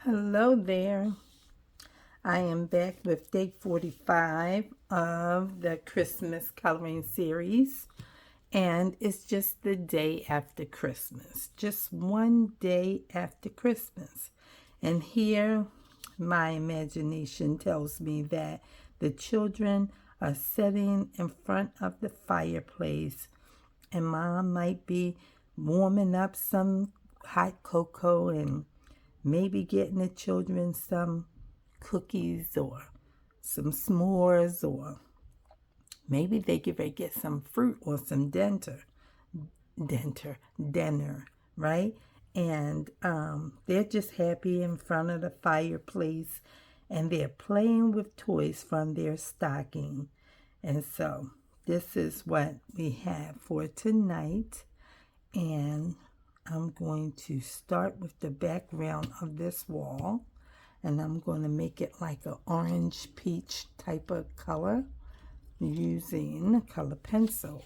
Hello there. I am back with day 45 of the Christmas coloring series, and it's just the day after Christmas, just one day after Christmas. And here, my imagination tells me that the children are sitting in front of the fireplace, and mom might be warming up some hot cocoa and maybe getting the children some cookies or some s'mores, or maybe they get ready to get some fruit or some dinner, right? And they're just happy in front of the fireplace, and they're playing with toys from their stocking. And so this is what we have for tonight. And I'm going to start with the background of this wall, and I'm going to make it like an orange peach type of color using a color pencil.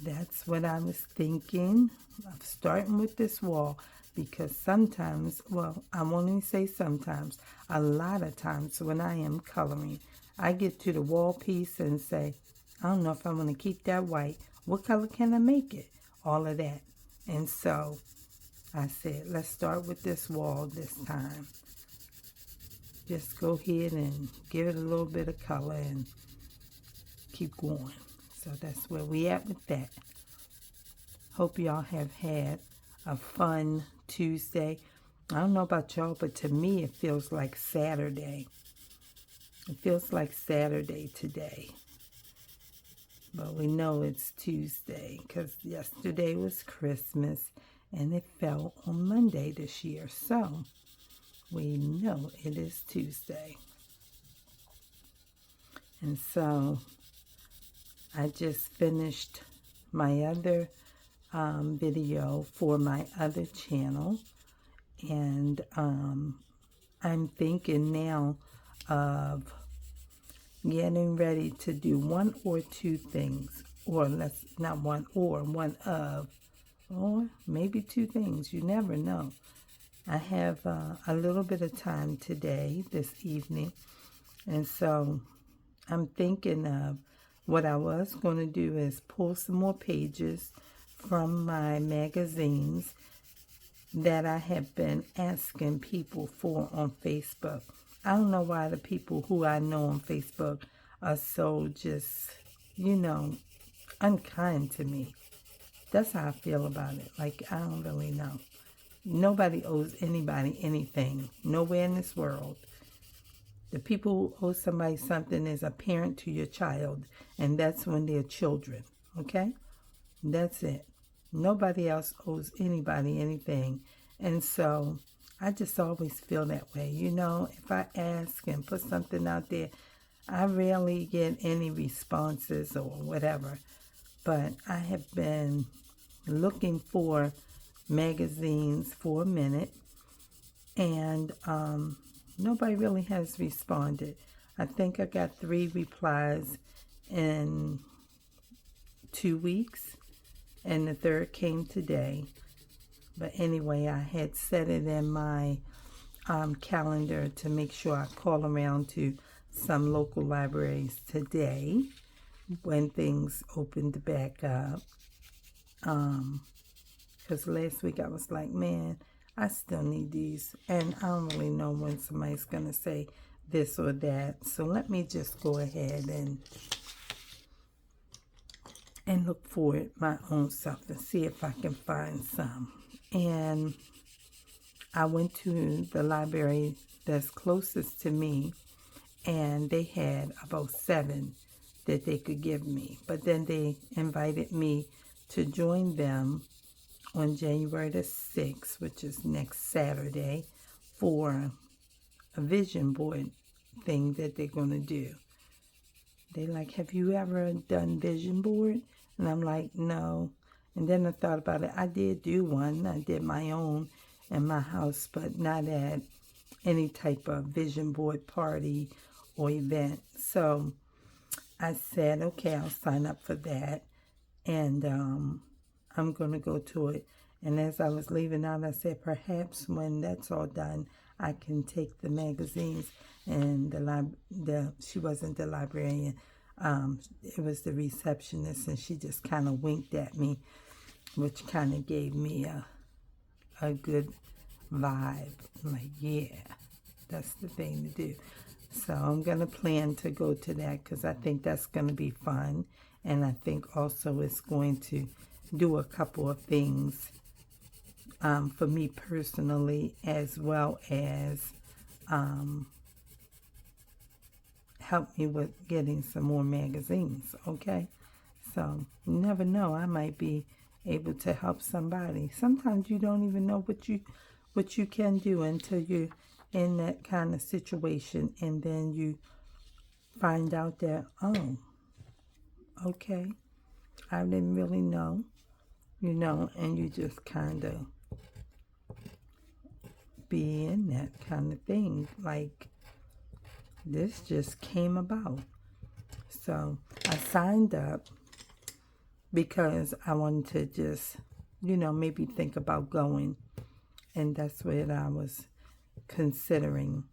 That's what I was thinking of starting with this wall, because sometimes, well, I won't even say sometimes, a lot of times when I am coloring, I get to the wall piece and say, I don't know if I want to keep that white. What color can I make it? All of that. And so I said, let's start with this wall this time. Just go ahead and give it a little bit of color and keep going. So that's where we at with that. Hope y'all have had a fun Tuesday. I don't know about y'all, but to me it feels like Saturday. It feels like Saturday today. But we know it's Tuesday because yesterday was Christmas and it fell on Monday this year. So we know it is Tuesday. And so I just finished my other video for my other channel. And I'm thinking now of getting ready to do one or two things, or one of, or maybe two things. You never know. I have a little bit of time today, this evening, and so I'm thinking of what I was going to do is pull some more pages from my magazines that I have been asking people for on Facebook. I don't know why the people who I know on Facebook are so just, unkind to me. That's how I feel about it. Like, I don't really know. Nobody owes anybody anything. Nowhere in this world. The people who owe somebody something is a parent to your child, and that's when they're children, okay? That's it. Nobody else owes anybody anything. And so I just always feel that way. If I ask and put something out there, I rarely get any responses or whatever. But I have been looking for magazines for a minute, and nobody really has responded. I think I got 3 replies in 2 weeks, and the third came today. But anyway, I had set it in my calendar to make sure I call around to some local libraries today when things opened back up. Because last week I was like, man, I still need these. And I don't really know when somebody's going to say this or that. So let me just go ahead and look for it my own self and see if I can find some. And I went to the library that's closest to me, and they had about 7 that they could give me. But then they invited me to join them on January the 6th, which is next Saturday, for a vision board thing that they're going to do. They like, have you ever done vision board? And I'm like, no. And then I thought about it. I did do one. I did my own in my house, but not at any type of vision board party or event. So I said, okay, I'll sign up for that. And I'm going to go to it. And as I was leaving out, I said, perhaps when that's all done, I can take the magazines. And she wasn't the librarian. It was the receptionist, and she just kind of winked at me, which kind of gave me a good vibe. I'm like, yeah, that's the thing to do. So I'm going to plan to go to that because I think that's going to be fun. And I think also it's going to do a couple of things for me personally, as well as help me with getting some more magazines, okay? So you never know, I might be able to help somebody. Sometimes you don't even know what you can do until you're in that kind of situation, and then you find out that, oh, okay, I didn't really know, and you just kind of be in that kind of thing, like this just came about. So I signed up because I wanted to just, maybe think about going, and that's what I was considering.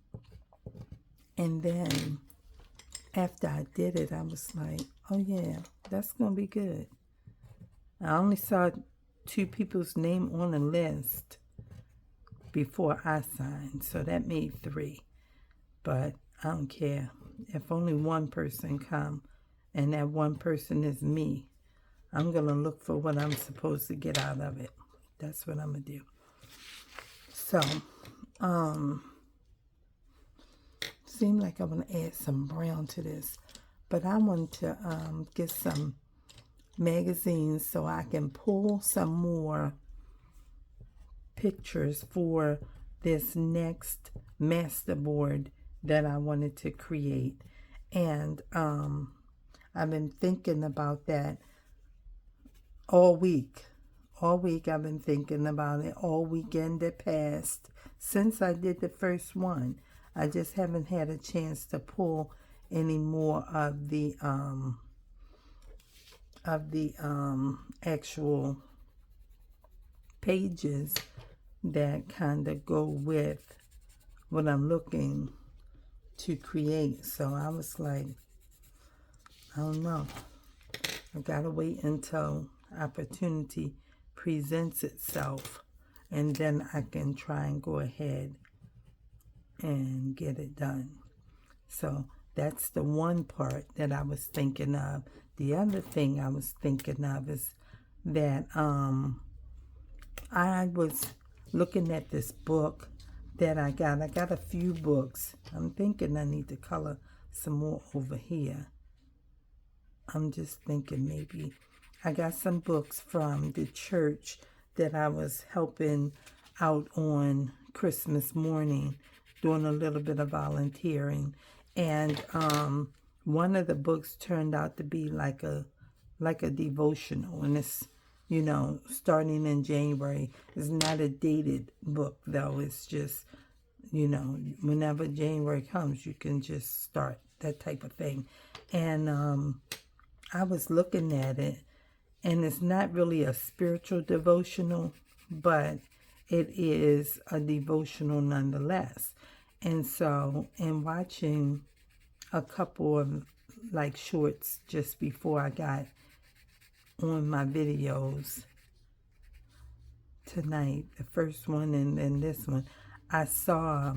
And then after I did it, I was like, oh yeah, that's gonna be good. I only saw 2 people's name on the list before I signed, so that made 3. But I don't care if only one person come, and that one person is me. I'm gonna look for what I'm supposed to get out of it. That's what I'm gonna do. So seemed like I want to add some brown to this, but I want to get some magazines so I can pull some more pictures for this next masterboard that I wanted to create. And I've been thinking about that all week. All week I've been thinking about it. All weekend that passed since I did the first one. I just haven't had a chance to pull any more of the actual pages that kind of go with what I'm looking to create. So I was like, I don't know. I gotta wait until opportunity presents itself, and then I can try and go ahead and get it done. So that's the one part that I was thinking of. The other thing I was thinking of is that I was looking at this book that I got. I got a few books. I'm thinking I need to color some more over here. I'm just thinking maybe I got some books from the church that I was helping out on Christmas morning, doing a little bit of volunteering. And one of the books turned out to be like a devotional, and it's, starting in January. It's not a dated book though. It's just, whenever January comes, you can just start, that type of thing. And I was looking at it, and it's not really a spiritual devotional, but it is a devotional nonetheless. And so, in watching a couple of like shorts just before I got on my videos tonight, the first one and then this one, I saw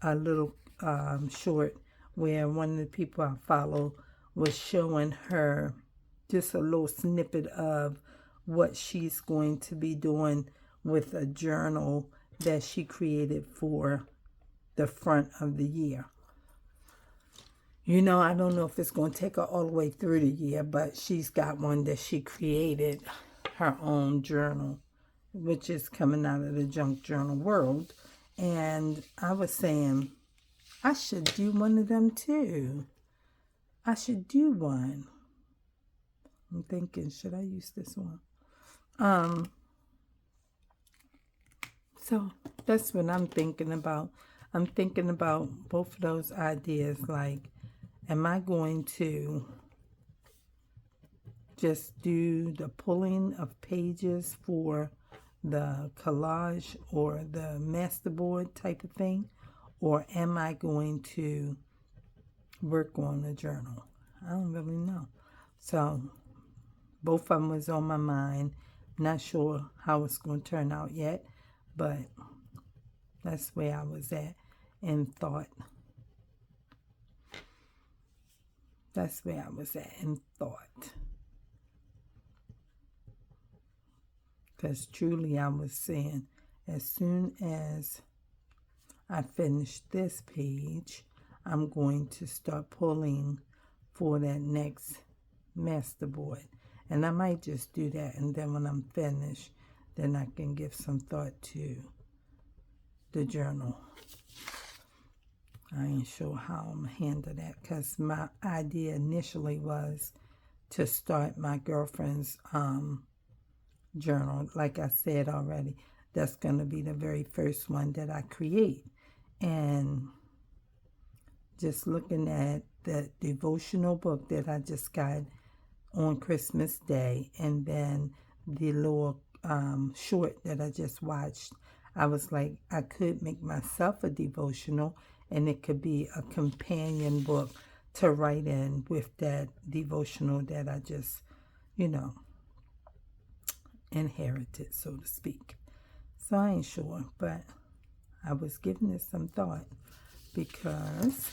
a little short where one of the people I follow was showing her just a little snippet of what she's going to be doing with a journal that she created for the front of the year. I don't know if it's going to take her all the way through the year, but she's got one that she created, her own journal, which is coming out of the junk journal world. And I was saying, I should do one of them too. I should do one. I'm thinking, should I use this one? So that's what I'm thinking about. I'm thinking about both of those ideas. Like, am I going to just do the pulling of pages for the collage or the masterboard type of thing, or am I going to work on a journal? I don't really know. So both of them was on my mind. Not sure how it's going to turn out yet, but that's where I was at in thought. That's where I was at in thought. Because truly I was saying, as soon as I finish this page, I'm going to start pulling for that next masterboard. And I might just do that, and then when I'm finished, then I can give some thought to the journal. I ain't sure how I'm going to handle that, because my idea initially was to start my girlfriend's journal. Like I said already, that's going to be the very first one that I create. And just looking at the devotional book that I just got on Christmas Day, and then the little short that I just watched, I was like, I could make myself a devotional, and it could be a companion book to write in with that devotional that I just, inherited, so to speak. So I ain't sure, but I was giving it some thought, because,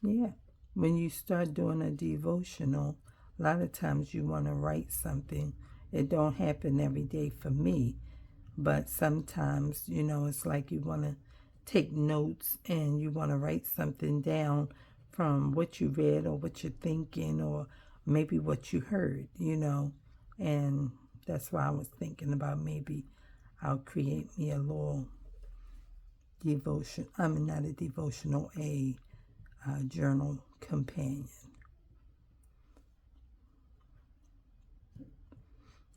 when you start doing a devotional, a lot of times you want to write something. It don't happen every day for me, but sometimes, it's like you want to take notes and you want to write something down from what you read or what you're thinking or maybe what you heard, and that's why I was thinking about maybe I'll create me a little devotion. Not a devotional, a journal companion.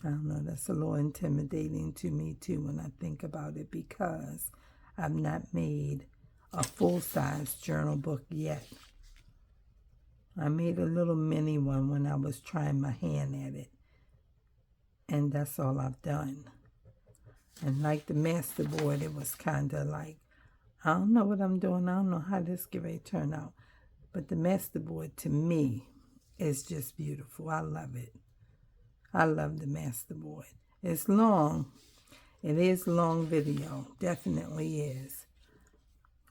I don't know, that's a little intimidating to me too when I think about it, because I've not made a full-size journal book yet. I made a little mini one when I was trying my hand at it, and that's all I've done. And like the masterboard, it was kind of like, I don't know what I'm doing. I don't know how this get ready to turn out. But the masterboard, to me, is just beautiful. I love it. I love the masterboard. It's long. It is long video. Definitely is.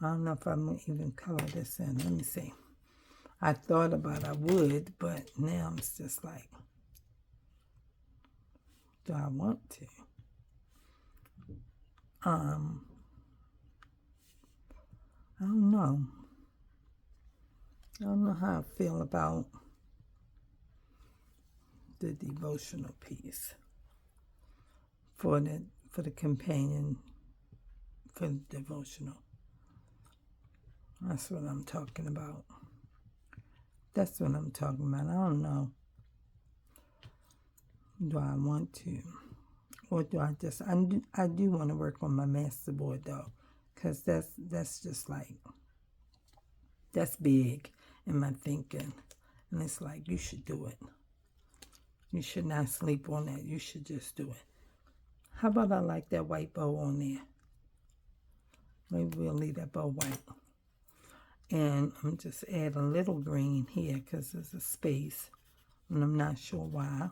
I don't know if I'm going to even color this in. Let me see. I thought about I would, but now I'm just like, do I want to? I don't know. I don't know how I feel about the devotional piece for the companion for the devotional. That's what I'm talking about. That's what I'm talking about. I don't know. Do I want to? Or do I just... I do want to work on my masterboard, though. Because that's just like... That's big in my thinking. And it's like, you should do it. You should not sleep on that. You should just do it. How about I like that white bow on there? Maybe we'll leave that bow white. And I'm just add a little green here because there's a space. And I'm not sure why.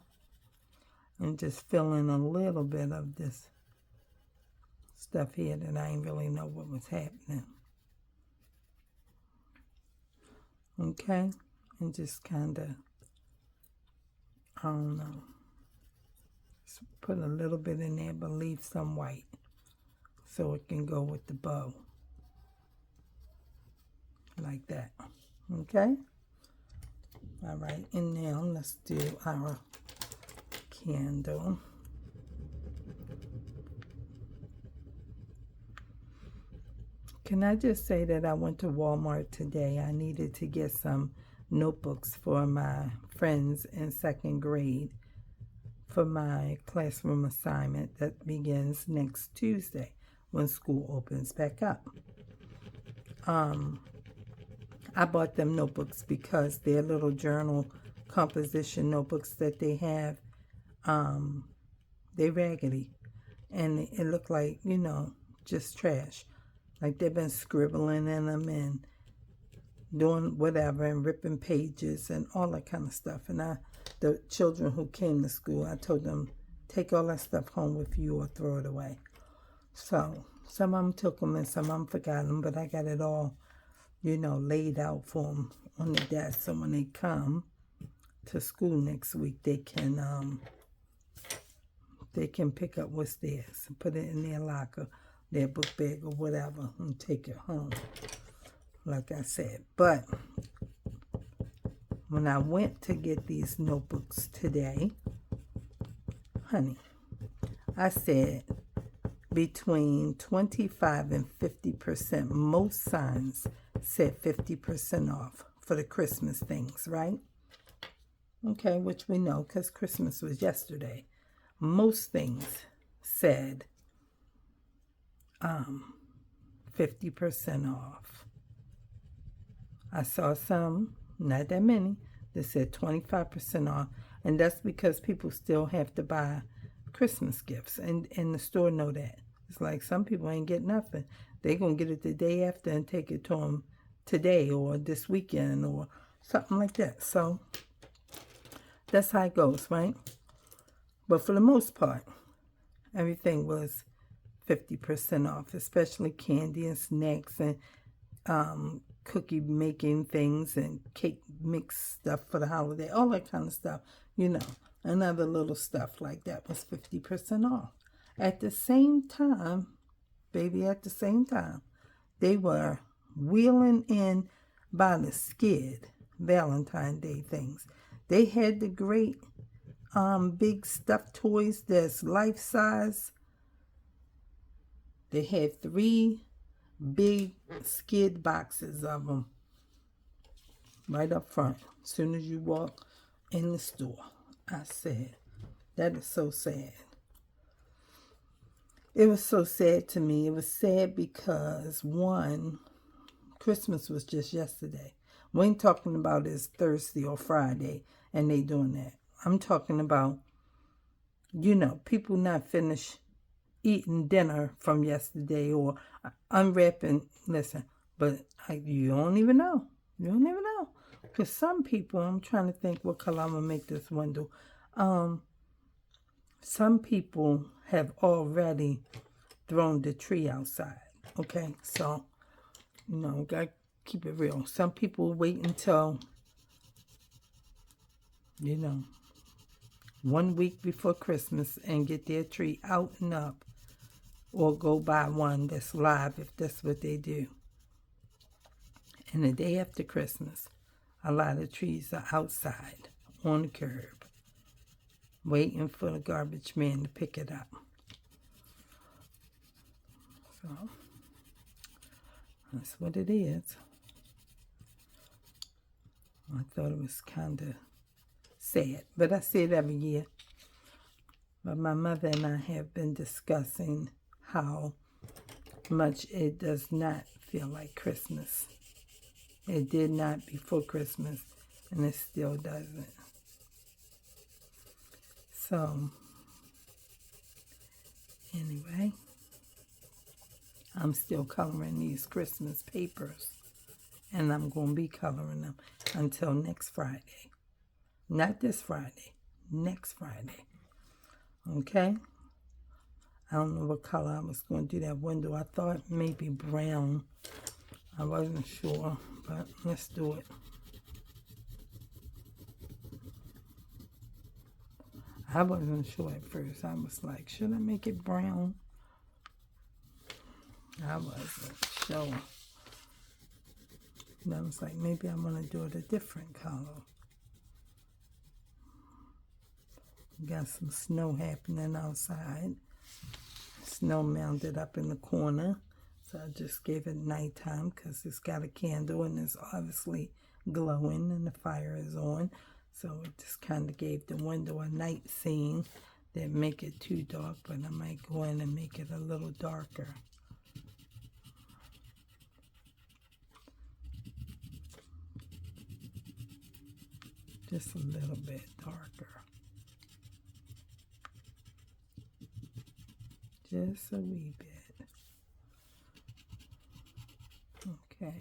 And just fill in a little bit of this stuff here that I didn't really know what was happening. Okay? And just kind of, I don't know. Just put a little bit in there, but leave some white so it can go with the bow. Like that. Okay? All right, and now let's do our candle. Can I just say that I went to Walmart today? I needed to get some notebooks for my friends in 2nd grade for my classroom assignment that begins next Tuesday when school opens back up. I bought them notebooks because their little journal composition notebooks that they have, they're raggedy. and it looked like, just trash. Like they've been scribbling in them and doing whatever and ripping pages and all that kind of stuff. And the children who came to school, I told them, take all that stuff home with you or throw it away. So some of them took them and some of them forgot them, but I got it all, laid out for them on the desk. So when they come to school next week, they can pick up what's theirs and put it in their locker, their book bag or whatever, and take it home, like I said. But when I went to get these notebooks today, honey, I said between 25 and 50%. Most signs said 50% off for the Christmas things, right? Okay, which we know because Christmas was yesterday. Most things said 50% off. I saw some, not that many, that said 25% off, and that's because people still have to buy Christmas gifts, and the store know that. It's like some people ain't get nothing. They gonna get it the day after and take it to them today or this weekend or something like that. So that's how it goes, right? But for the most part, everything was 50% off, especially candy and snacks and cookie making things and cake mix stuff for the holiday, all that kind of stuff, and other little stuff like that was 50% off. At the same time, they were wheeling in by the skid Valentine's Day things. They had the great big stuffed toys that's life size. They had 3 big skid boxes of them right up front. As soon as you walk in the store, I said, that is so sad. It was so sad to me. It was sad because, one, Christmas was just yesterday. We ain't talking about it's Thursday or Friday and they doing that. I'm talking about, people not finished eating dinner from yesterday or unwrapping. Listen, but you don't even know. You don't even know. Because some people, I'm trying to think what color I'm going to make this window. Some people have already thrown the tree outside. Okay, so, got to keep it real. Some people wait until, 1 week before Christmas and get their tree out and up, or go buy one that's live if that's what they do. And the day after Christmas, a lot of trees are outside on the curb waiting for the garbage man to pick it up. So that's what it is. I thought it was kind of sad, but I say it every year. But my mother and I have been discussing how much it does not feel like Christmas. It did not before Christmas, and it still doesn't. So, anyway, I'm still coloring these Christmas papers, and I'm going to be coloring them until next Friday. Not this Friday, next Friday. Okay? I don't know what color I was going to do that window. I thought maybe brown. I wasn't sure, but let's do it. I wasn't sure at first. I was like, should I make it brown? I wasn't sure. And I was like, maybe I'm going to do it a different color. Got some snow happening outside. Snow mounted up in the corner. So I just gave it nighttime because it's got a candle and it's obviously glowing and the fire is on. So it just kind of gave the window a night scene. Didn't make it too dark, but I might go in and make it a little darker. Just a little bit darker. Just a wee bit. Okay.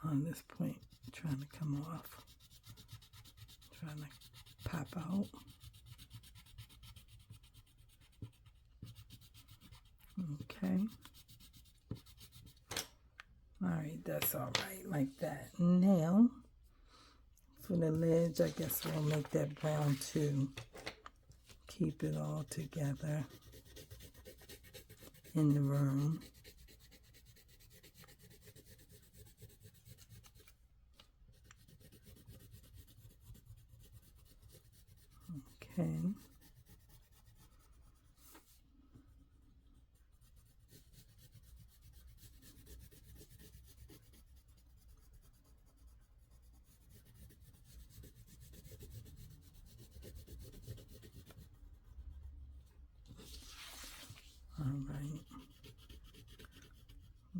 On this point, trying to come off. Trying to pop out. Okay. Alright, that's alright like that. Now, for the ledge, I guess we'll make that brown too. Keep it all together in the room. Okay. All right.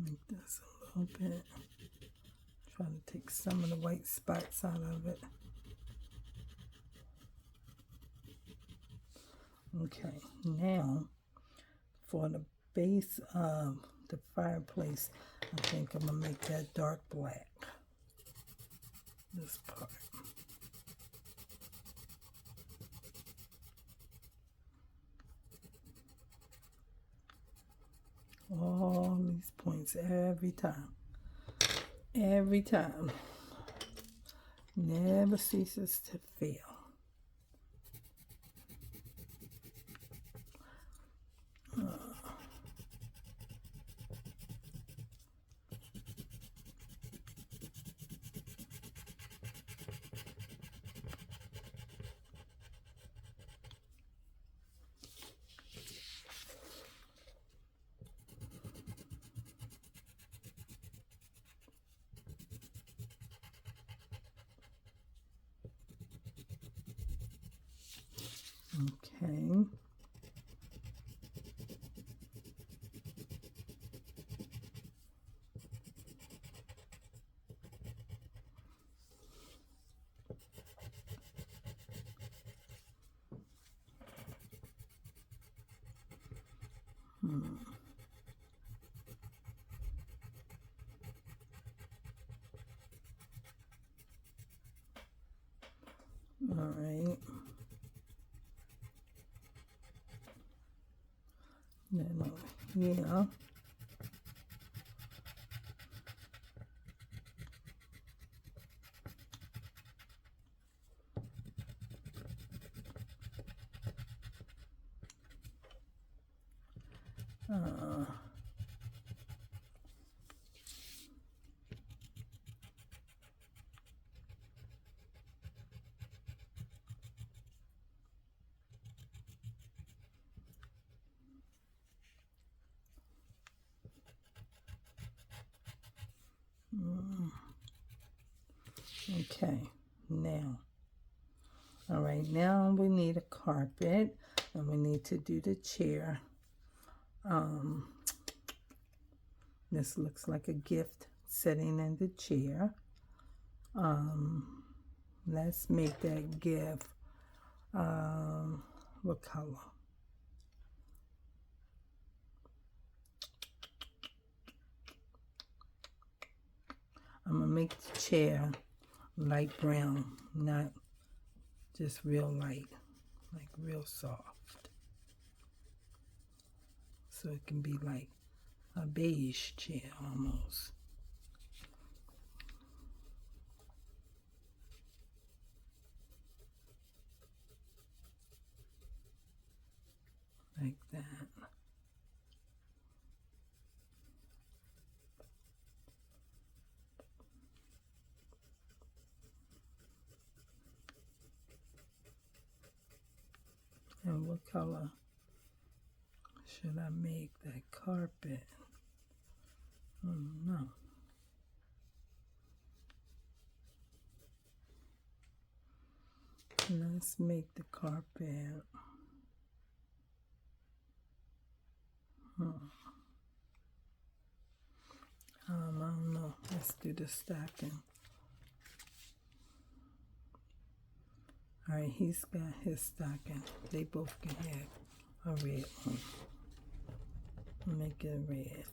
Make this a little bit. Try to take some of the white spots out of it. Okay, now for the base of the fireplace, I think I'm gonna make that dark black. This part. All these points every time. Every time. Never ceases to fail. Okay. All right. Then over here. Okay, now. All right, now we need a carpet and we need to do the chair. This looks like a gift sitting in the chair. Let's make that gift. What color? I'm gonna make the chair light brown, not just real light, like real soft. So it can be like a beige chair almost. Like that. And what color should I make that carpet? No. Let's make the carpet. I don't know. Let's do the stacking. All right, he's got his stocking. They both can have a red one. Make it red.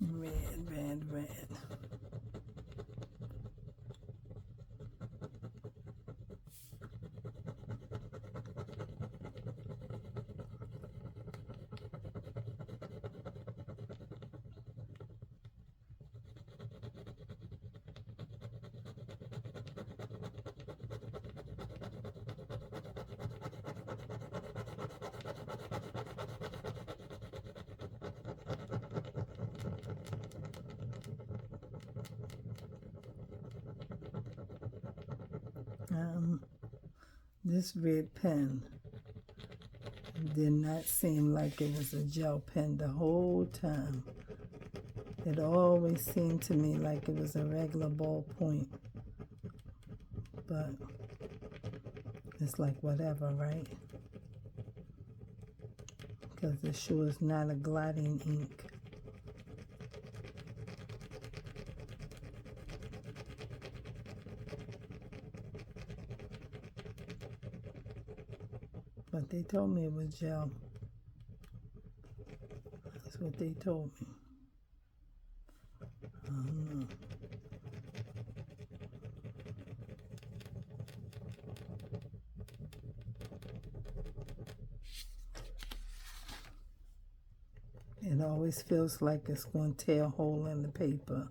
Red, red, red. This red pen did not seem like it was a gel pen the whole time. It always seemed to me like it was a regular ballpoint. But it's like whatever, right? Because it sure is not a gliding ink. But they told me it was gel. That's what they told me. I don't know. It always feels like it's going to tear a hole in the paper.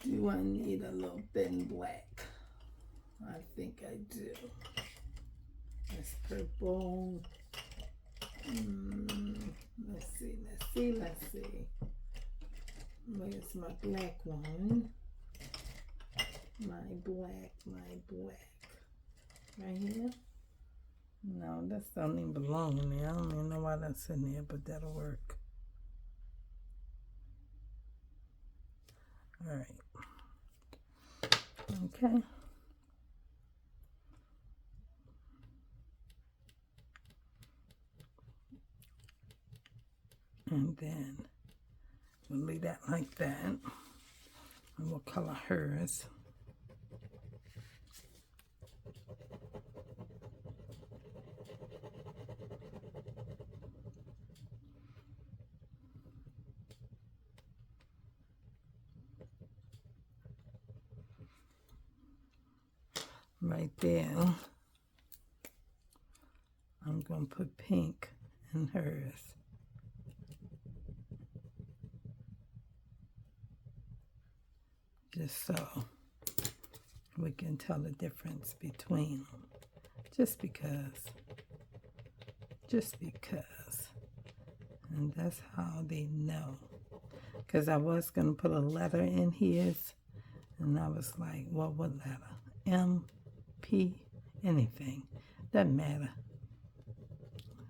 Do I need a little thin black? I think I do. That's purple. Let's see. Where's my black one? My black. Right here? No, that don't even belong in there. I don't even know why that's in there, but that'll work. All right. Okay. And then we'll leave that like that. And we'll color hers. Right there, I'm going to put pink in hers. Just so we can tell the difference between them. Just because. And that's how they know. Because I was going to put a letter in his, and I was like, well, what letter? M, P, anything. Doesn't matter.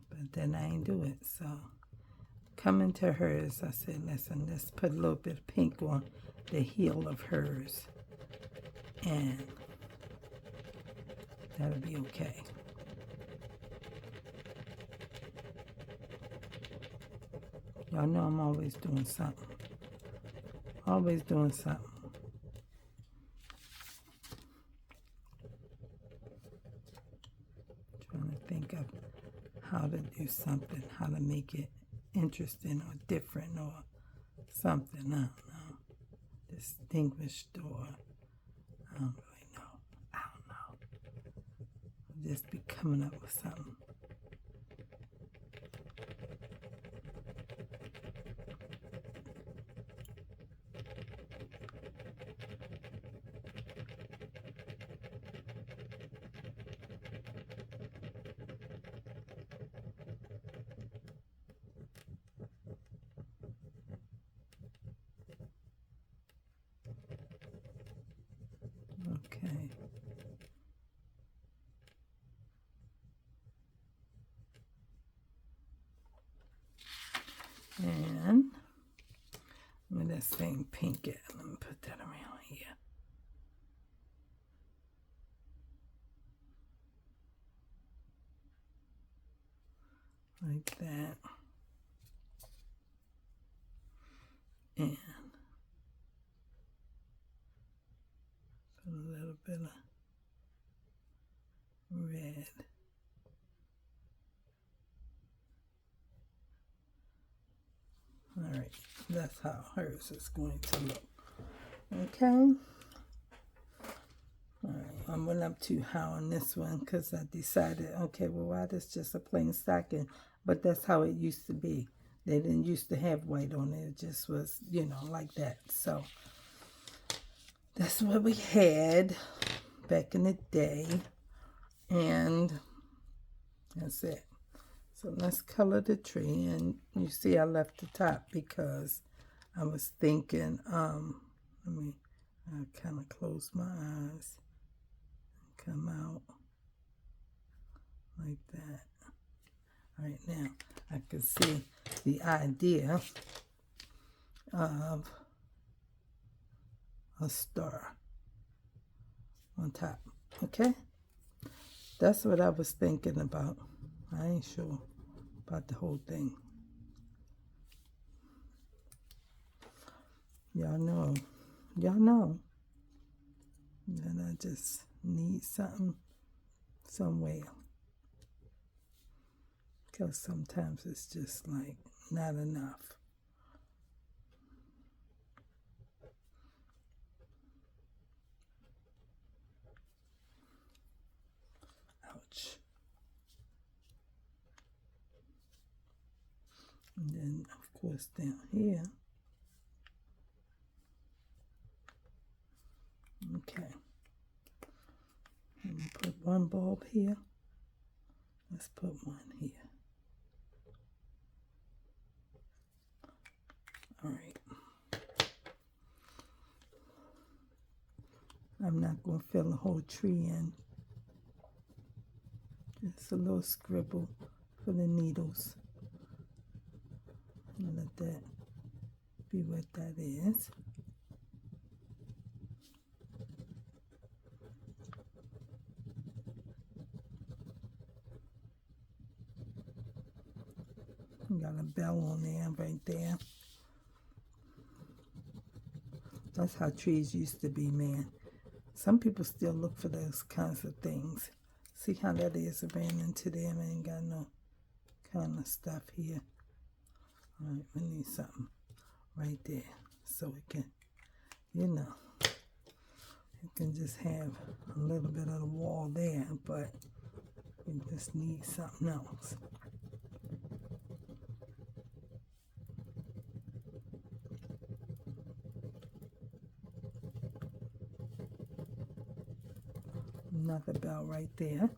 But then I ain't do it. So coming to hers, I said, listen, let's put a little bit of pink on the heel of hers. And that'll be okay. Y'all know I'm always doing something. Always doing something. Trying to think of how to do something, how to make it interesting or different or something. I don't know. Distinguished or I don't really know. I don't know. Just be coming up with something. Okay. And with that same pink, let me put that around here. Like that. And put a little bit of red. All right, that's how hers is going to look. Okay. All right, I went up too high on this one because I decided, okay, well, why this just a plain stocking? But that's how it used to be. They didn't used to have white on it. It just was, you know, like that. So that's what we had back in the day. And that's it. So let's color the tree. And you see I left the top because I was thinking, let me kind of close my eyes and come out like that. All right, now I can see the idea of a star on top. Okay? That's what I was thinking about. I ain't sure about the whole thing. Y'all know that I just need something somewhere. Because sometimes it's just like not enough. Ouch. And then, of course, down here. Okay. Let me put one bulb here. Let's put one here. All right. I'm not going to fill the whole tree in. Just a little scribble for the needles. And let that be what that is. Got a bell on there, right there. That's how trees used to be, man. Some people still look for those kinds of things. See how that is? I ran into them and ain't got no kind of stuff here. All right, we need something right there so we can, you know, you can just have a little bit of the wall there, but we just need something else. Another bell right there.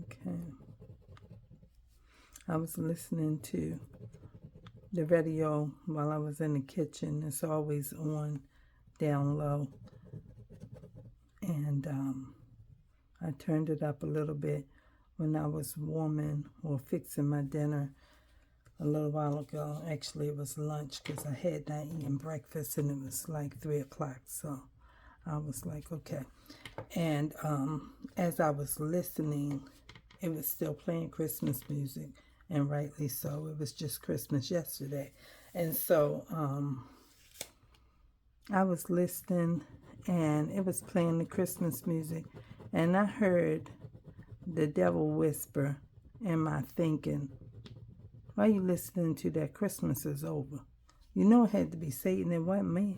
Okay. I was listening to the radio while I was in the kitchen. It's always on down low. And I turned it up a little bit when I was warming or fixing my dinner a little while ago. Actually, it was lunch because I had not eaten breakfast and it was like 3 o'clock. So I was like, okay. And as I was listening, it was still playing Christmas music, and rightly so. It was just Christmas yesterday. And so I was listening, and it was playing the Christmas music, and I heard the devil whisper in my thinking, why are you listening to that? Christmas is over. You know it had to be Satan, it wasn't me,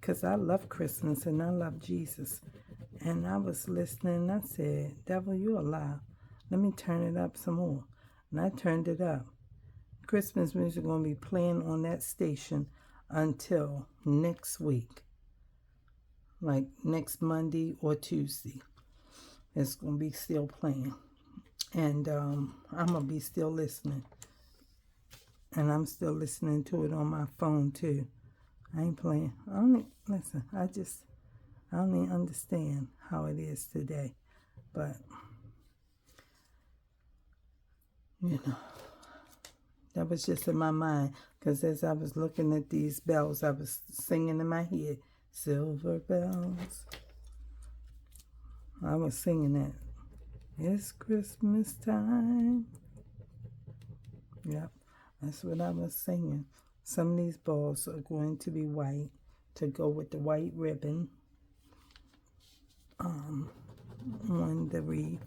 because I love Christmas and I love Jesus. And I was listening, and I said, devil, you a lie. Let me turn it up some more. And I turned it up. Christmas music going to be playing on that station until next week, like next Monday or Tuesday. It's going to be still playing. And I'm going to be still listening. And I'm still listening to it on my phone too. I ain't playing. I don't even understand how it is today. But, you know, that was just in my mind. Because as I was looking at these bells, I was singing in my head, silver bells. I was singing that. It's Christmas time. Yep, that's what I was singing. Some of these balls are going to be white to go with the white ribbon on the wreath.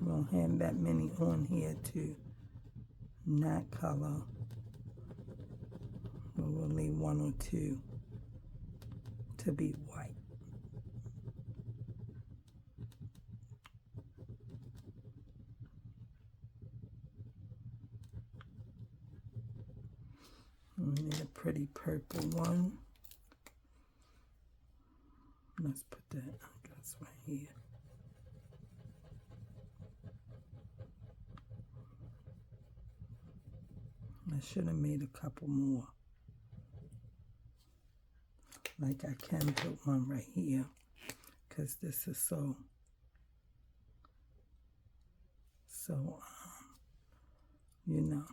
We won't have that many on here to not color. But we'll leave one or two to be white. We need a pretty purple one. Let's put that, I guess, right here. I should have made a couple more. Like I can put one right here, because this is so, you know,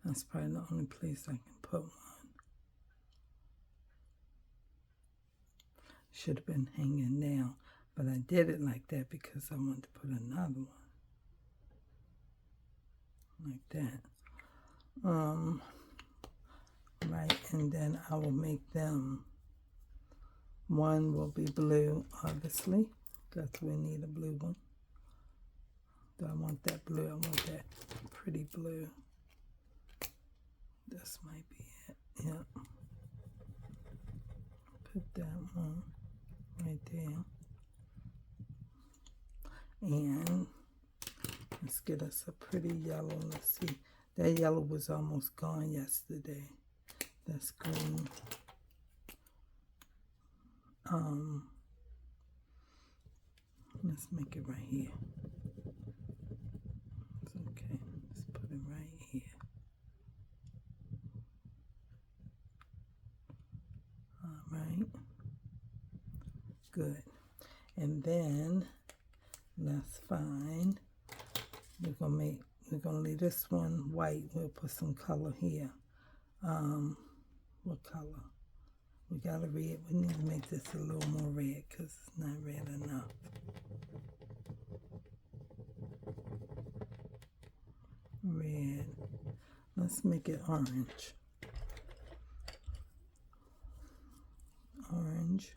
that's probably the only place I can put one. Should have been hanging down, but I did it like that because I wanted to put another one. Like that. Right, and then I will make them, one will be blue, obviously, because we need a blue one. Do I want that blue? I want that pretty blue. This might be it, yeah. Put that one right there. And let's get us a pretty yellow. Let's see. That yellow was almost gone yesterday. That's green. Let's make it right here. It's okay. Let's put it right here. All right. Good. And then let's find. We're gonna leave this one white. We'll put some color here. What color? We got a red. We need to make this a little more red because it's not red enough. Red. Let's make it orange. Orange.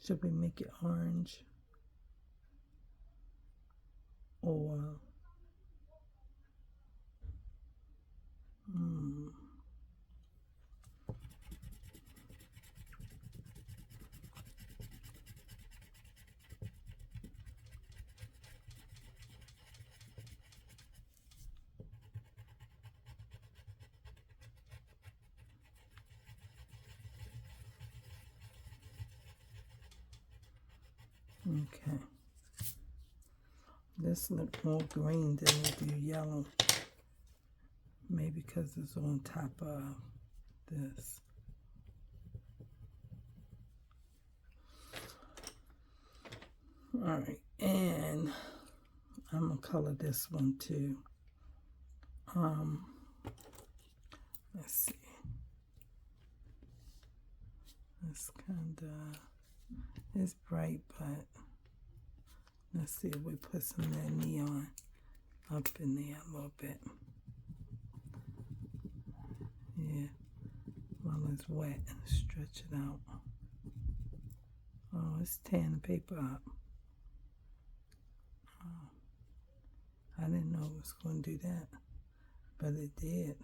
Should we make it orange? Or okay. This look more green than it do yellow. Maybe because it's on top of this. Alright, and I'm gonna color this one too. Let's see. It's it's bright, but let's see if we put some of that neon up in there a little bit. Yeah, while it's wet and stretch it out. Oh, it's tearing the paper up. Oh, I didn't know it was going to do that, but it did.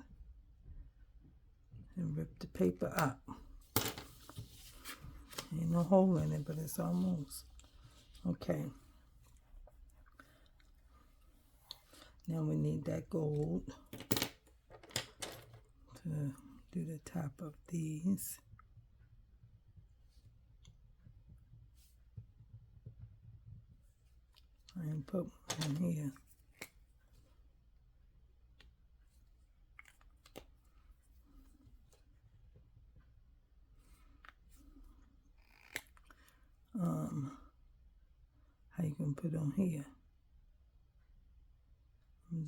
And ripped the paper up. Ain't no hole in it, but it's almost. Okay. Now we need that gold to do the top of these. I didn't put one in here. How you gonna put on here?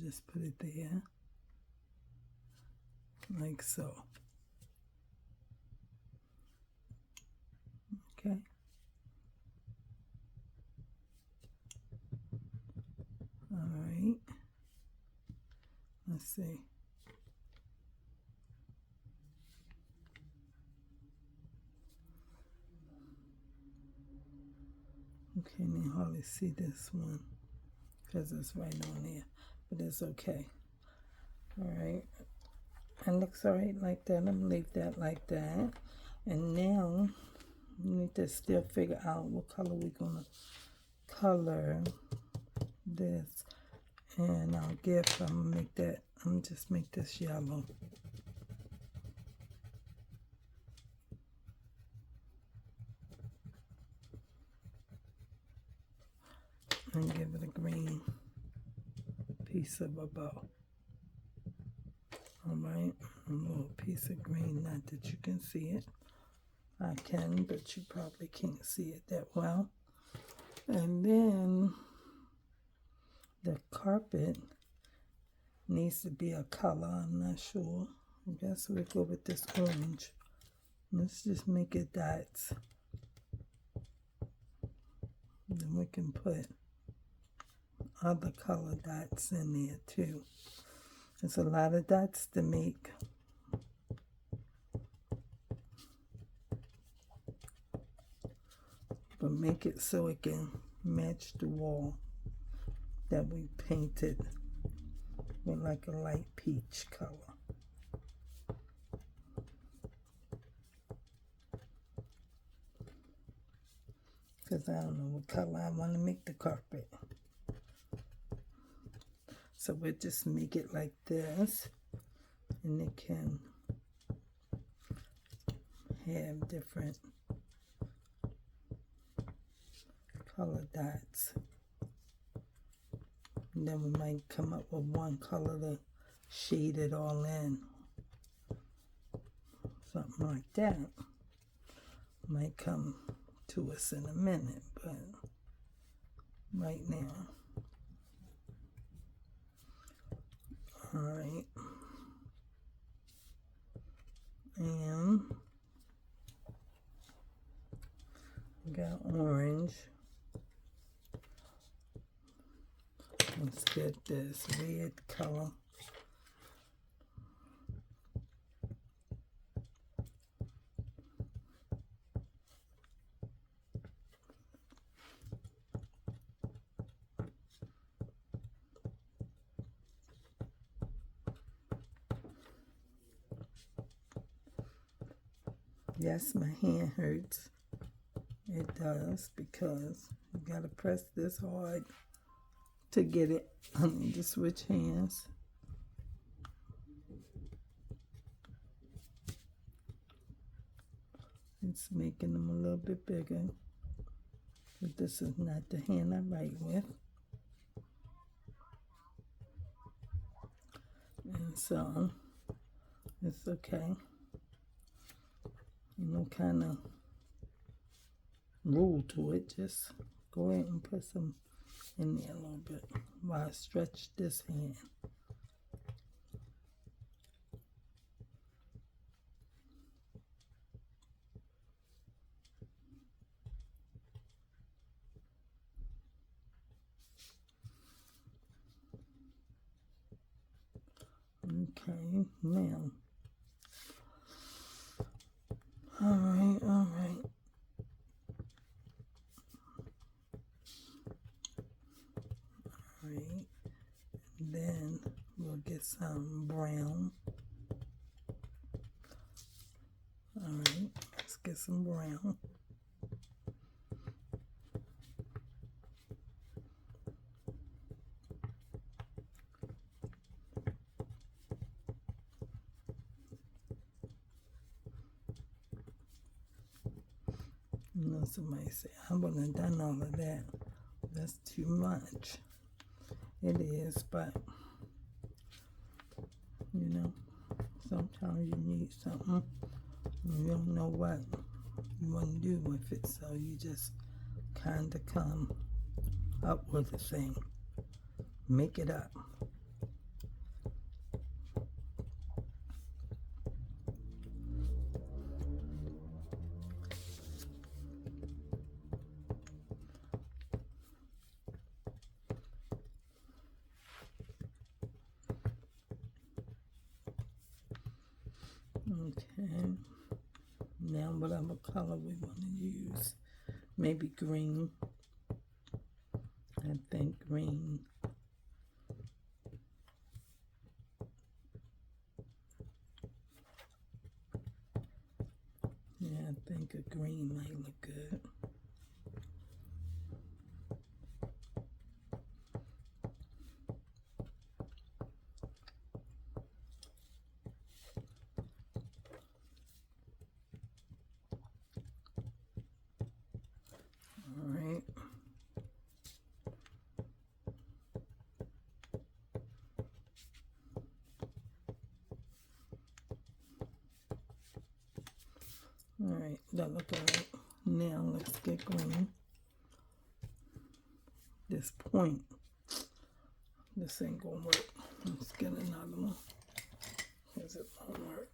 Just put it there, like so. Okay. All right. Let's see. Okay, you can hardly see this one because it's right on there, but it's okay. All right. It looks all right like that. I'm going to leave that like that. And now we need to still figure out what color we're going to color this. And our gift, I'm going to make that, I'm going to just make this yellow. And give it a green piece of a bow. All right, a little piece of green, not that you can see it. I can, but you probably can't see it that well. And then the carpet needs to be a color, I'm not sure. I guess we'll go with this orange. Let's just make it dots. Then we can put other color dots in there too. There's a lot of dots to make. But make it so it can match the wall that we painted with like a light peach color. Because I don't know what color I want to make the carpet. So we'll just make it like this, and it can have different color dots. And then we might come up with one color to shade it all in. Something like that might come to us in a minute, but right now. All right. And we got orange. Let's get this red color. Yes, my hand hurts. It does, because you gotta press this hard to get it. I need to switch hands. It's making them a little bit bigger. But this is not the hand I write with. And so, it's okay. No kind of rule to it. Just go ahead and put some in there a little bit while I stretch this hand. Okay, now. All right, all right. All right. Then we'll get some brown. All right, let's get some brown. You know, somebody say, I wouldn't have done all of that. That's too much. It is, but, you know, sometimes you need something. And you don't know what you want to do with it, so you just kind of come up with a thing. Make it up. Okay. Now whatever color we want to use. Maybe green. I think green. Yeah, I think a green might look good. All right. All right, that look all right. Now let's get green. This point. This ain't gonna work. Let's get another one. Because it won't work.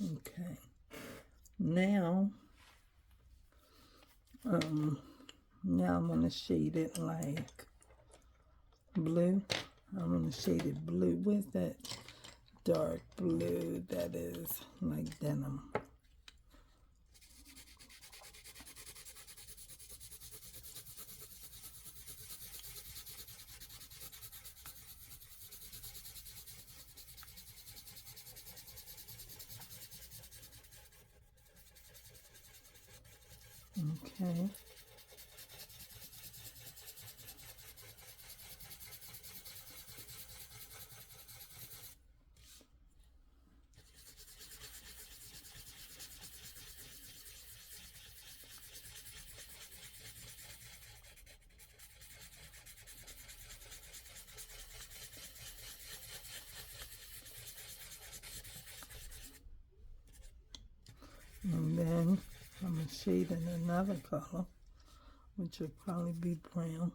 Okay. Now, now I'm gonna shade it like blue. I'm gonna shade it blue. Where's that dark blue that is like denim? Okay. And then I'm gonna shade in another color, which will probably be brown.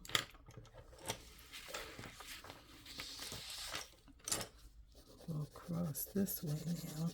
Go across this way now.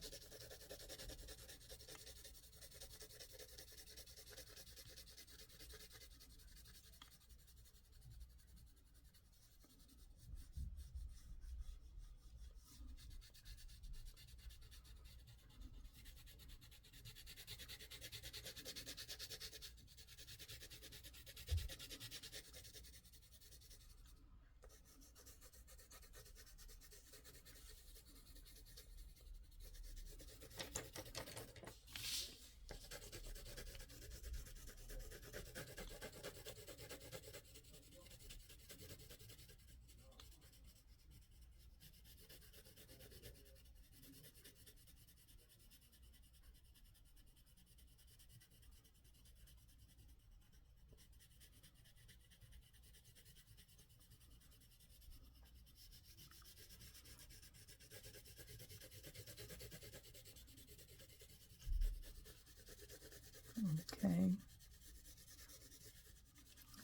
Okay.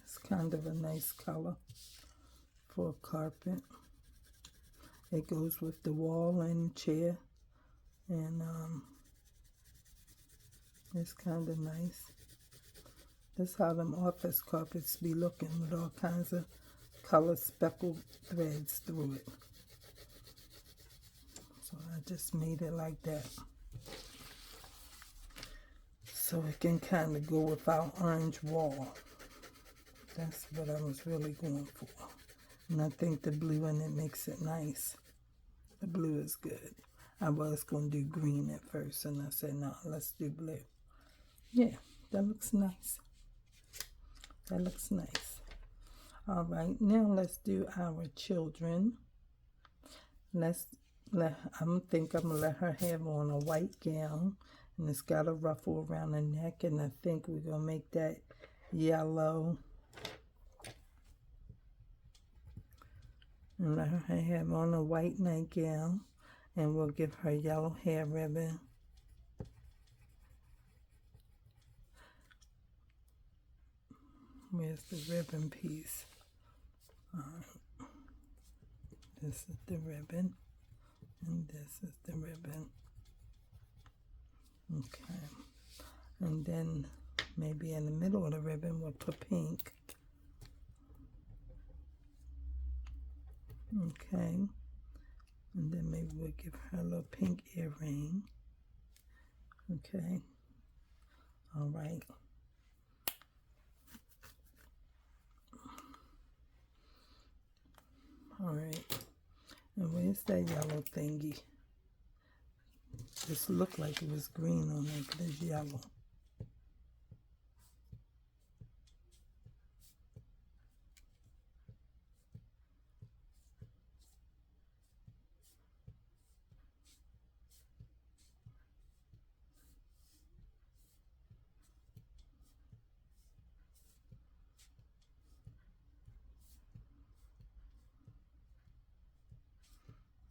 It's kind of a nice color for a carpet. It goes with the wall and chair, and it's kind of nice. That's how them office carpets be looking, with all kinds of color speckled threads through it. So I just made it like that, so it can kind of go with our orange wall. That's what I was really going for. And I think the blue in it makes it nice. The blue is good. I was going to do green at first, and I said, no, let's do blue. Yeah, that looks nice. That looks nice. All right, now let's do our children. I think I'm going to let her have on a white gown, and it's got a ruffle around the neck, and I think we're going to make that yellow. And let her have on a white nightgown, and we'll give her yellow hair ribbon. Where's the ribbon piece? This is the ribbon, and this is the ribbon. Okay. And then maybe in the middle of the ribbon we'll put pink. Okay. And then maybe we'll give her a little pink earring. Okay. All right. All right. And where's that yellow thingy? This looked like it was green on it, but it's yellow.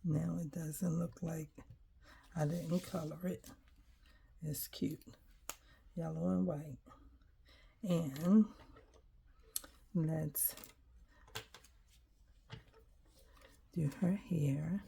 Now it doesn't look like I didn't color it. It's cute. Yellow and white. And let's do her hair.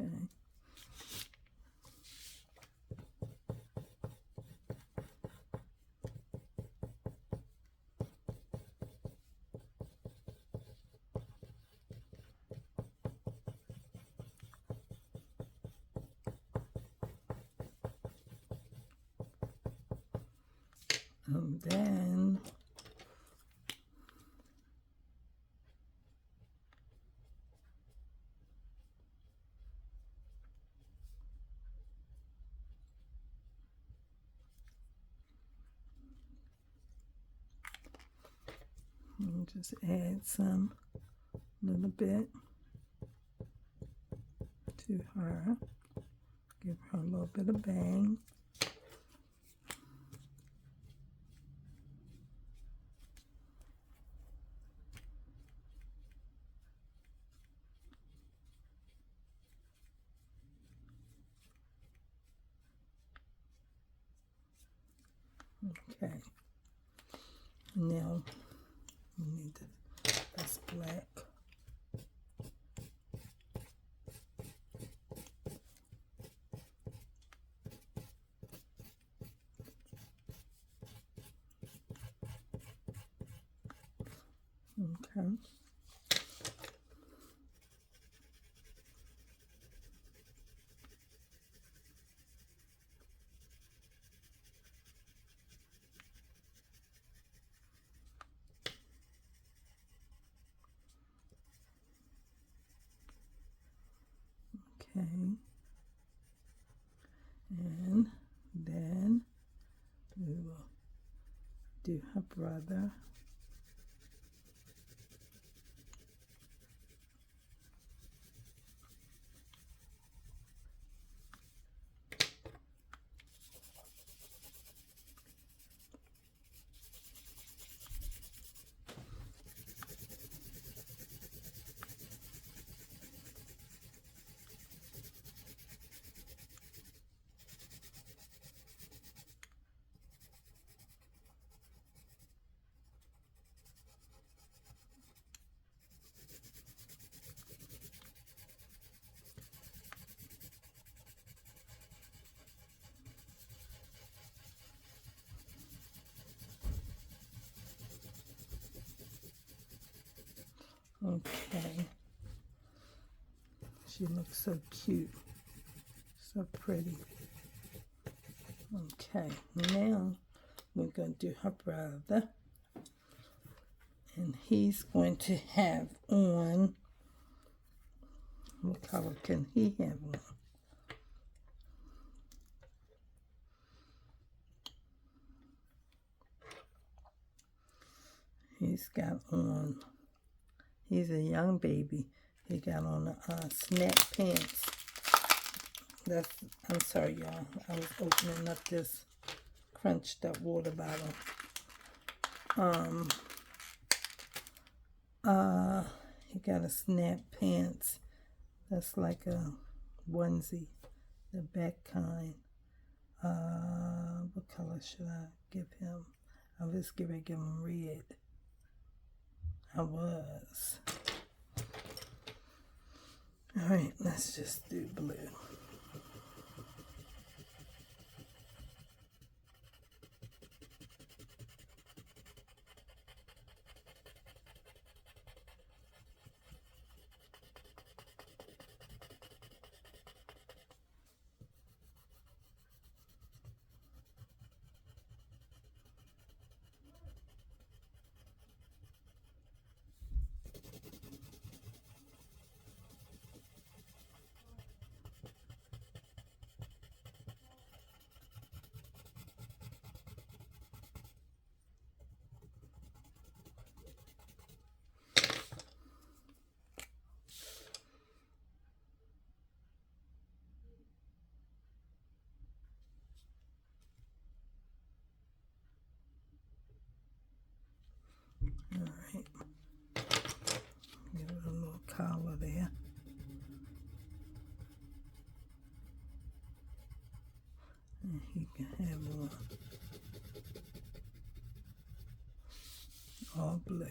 Okay. And then we'll just add some little bit to her. Give her a little bit of bang. Okay. Now we need this black. Okay. Okay. And then we will do her brother. Okay. She looks so cute. So pretty. Okay, now we're going to do her brother. And he's going to have on, what color can he have on? He's got on, he's a young baby. He got on the snap pants. I'm sorry, y'all. I was opening up this crunched up water bottle. He got a snap pants. That's like a onesie, the back kind. What color should I give him? I was going to give him red. I was. Alright, let's just do blue. Alright. Give it a little collar there. And he can have one. All blue.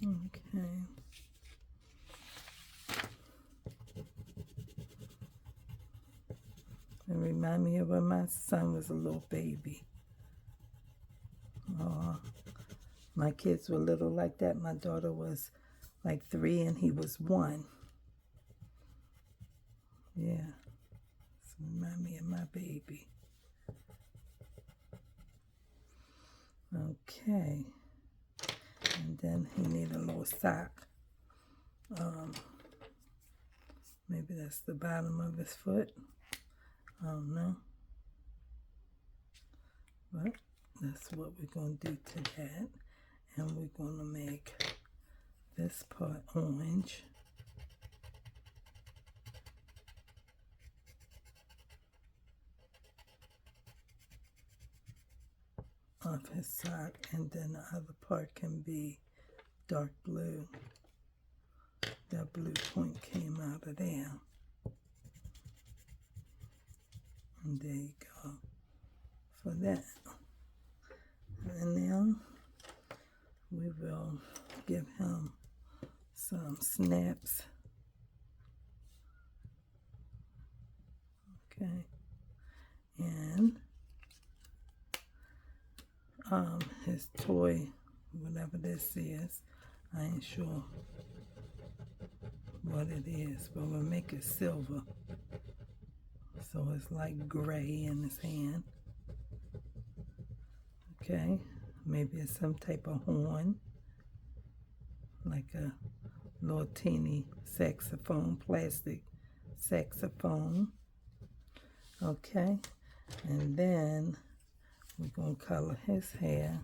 Okay. It remind me of when my son was a little baby. Oh, my kids were little like that. My daughter was like 3 and he was 1. Yeah. So remind me of my baby. Okay. And then he need a little sock. Maybe that's the bottom of his foot. I don't know. But that's what we're going to do to that. And we're going to make this part orange. Off his sock, and then the other part can be dark blue. That blue point came out of there. And there you go for that. And now we will give him some snaps. Okay. And his toy, whatever this is, I ain't sure what it is, but we'll make it silver. So it's like gray in his hand. Okay, maybe it's some type of horn, like a little teeny saxophone, plastic saxophone. Okay, and then we're going to color his hair.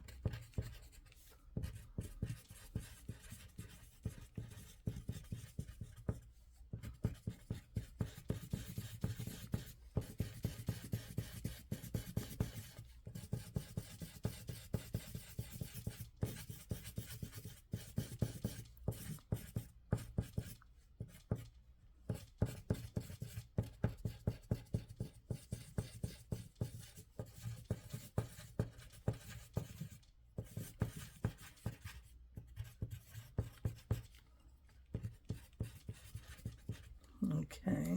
Okay,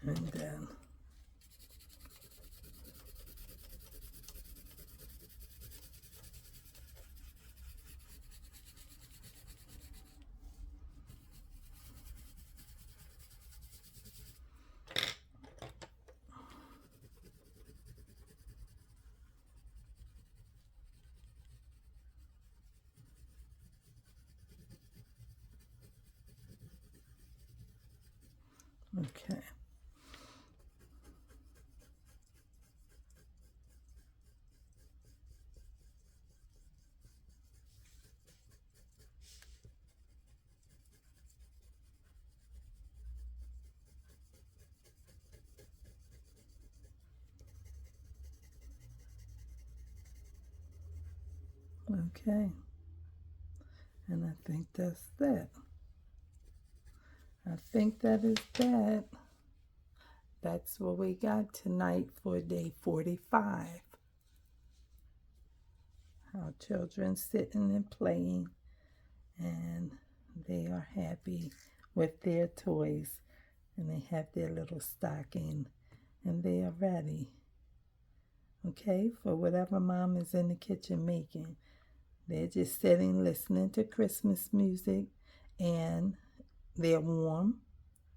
and then okay. Okay, and I think that's that. I think that is that. That's what we got tonight for day 45. Our children sitting and playing, and they are happy with their toys, and they have their little stocking, and they are ready, okay, for whatever mom is in the kitchen making. They're just sitting listening to Christmas music, and they're warm.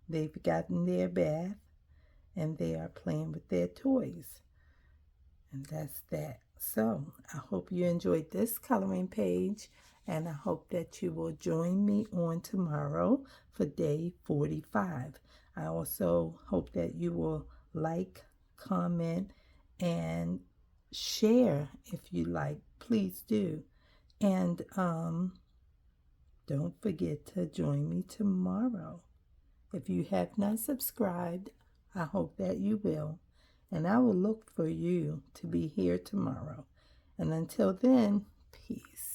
They've gotten their bath, and they are playing with their toys. And that's that. So I hope you enjoyed this coloring page, and I hope that you will join me on tomorrow for day 45. I also hope that you will like, comment, and share if you like. Please do. And don't forget to join me tomorrow. If you have not subscribed, I hope that you will. And I will look for you to be here tomorrow. And until then, peace.